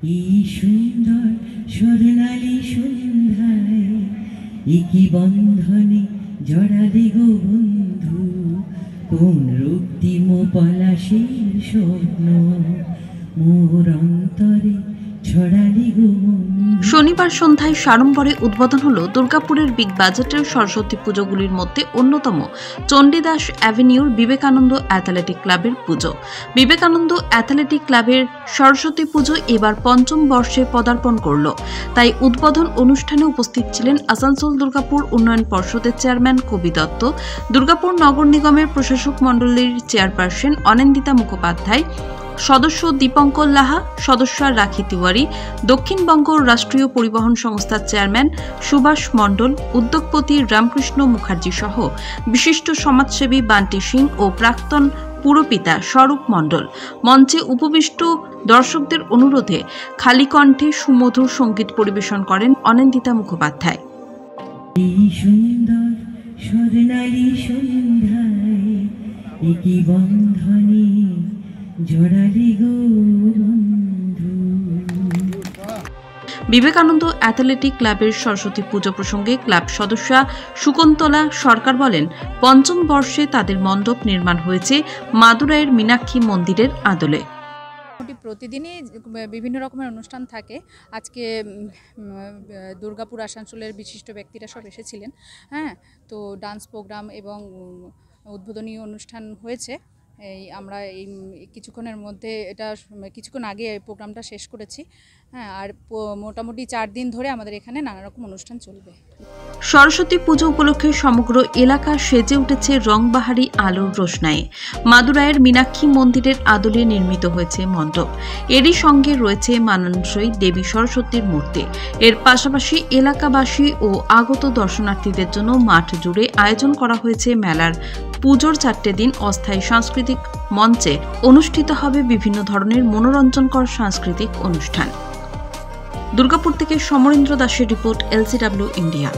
এই সুন্দর স্বর্ণালী সন্ধ্যায় একই বন্ধনে জড়ালে গো বন্ধু, কোন রক্তিম পলাশের স্বপ্ন মোর অন্তরে ছড়ালে গো বন্ধু। শনিবার সন্ধ্যায় সাড়ম্বরে উদ্বোধন হলো দুর্গাপুরের বিগ বাজেটের সরস্বতী পুজোগুলির মধ্যে অন্যতম চণ্ডীদাস অ্যাভিনিউর বিবেকানন্দ অ্যাথলেটিক ক্লাবের পুজো। বিবেকানন্দ অ্যাথলেটিক ক্লাবের সরস্বতী পুজো এবার পঞ্চম বর্ষে পদার্পণ করল। তাই উদ্বোধন অনুষ্ঠানে উপস্থিত ছিলেন আসানসোল দুর্গাপুর উন্নয়ন পর্ষদের চেয়ারম্যান কবি দত্ত, দুর্গাপুর নগর নিগমের প্রশাসক মণ্ডলীর চেয়ারপারসন অনিন্দিতা মুখোপাধ্যায়, সদস্য দীপঙ্কর লাহা, সদস্য রাখি তিওয়ারি, দক্ষিণবঙ্গ রাষ্ট্রীয় পরিবহন সংস্থার চেয়ারম্যান সুভাষ মণ্ডল, উদ্যোগপতি রামকৃষ্ণ মুখার্জি সহ বিশিষ্ট সমাজসেবী বান্টি সিং ও প্রাক্তন পুরপিতা স্বরূপ মণ্ডল। মঞ্চে উপবিষ্ট দর্শকদের অনুরোধে খালি কণ্ঠে সুমধুর সঙ্গীত পরিবেশন করেন অনিন্দিতা মুখোপাধ্যায়। এই সুন্দর স্বর্ণালী সন্ধ্যায় একই বন্ধনে জড়ালে গো বন্ধু। বিবেকানন্দ অ্যাথলেটিক ক্লাবের সরস্বতী পুজো প্রসঙ্গে ক্লাব সদস্যা শকুন্তলা সরকার বলেন, পঞ্চম বর্ষে তাদের মণ্ডপ নির্মাণ হয়েছে মাদুরাইয়ের মীনাক্ষী মন্দিরের আদলে। প্রতিদিনই বিভিন্ন রকমের অনুষ্ঠান থাকে। আজকে দুর্গাপুর আসানসোলের বিশিষ্ট ব্যক্তিরা সব এসেছিলেন। হ্যাঁ, তো ডান্স প্রোগ্রাম এবং উদ্বোধনী অনুষ্ঠান হয়েছে। আমরা এই কিছুক্ষণের মধ্যে কিছুক্ষণ আগে এই প্রোগ্রামটা শেষ করেছি। হ্যাঁ, আর মোটামুটি 4 দিন ধরে আমাদের এখানে নানা রকম অনুষ্ঠান চলবে। সরস্বতী পুজো উপলক্ষে সমগ্র এলাকা সেজে উঠেছে রংবাহারি আলোর রোশনায়ে। মাদুরাইয়ের মীনাক্ষী মন্দিরের আদলে নির্মিত হয়েছে মণ্ডপ। এরই সঙ্গে রয়েছে মানানসই দেবী সরস্বতীর মূর্তি। এর পাশাপাশি এলাকাবাসী ও আগত দর্শনার্থীদের জন্য মাঠ জুড়ে আয়োজন করা হয়েছে মেলার পুজোর 4টে দিন অস্থায়ী সাংস্কৃতিক মঞ্চে অনুষ্ঠিত হবে বিভিন্ন ধরনের মনোরঞ্জনকর সাংস্কৃতিক অনুষ্ঠান। দুর্গাপুর থেকে সমরেন্দ্র দাসের রিপোর্ট, LCW ইন্ডিয়া।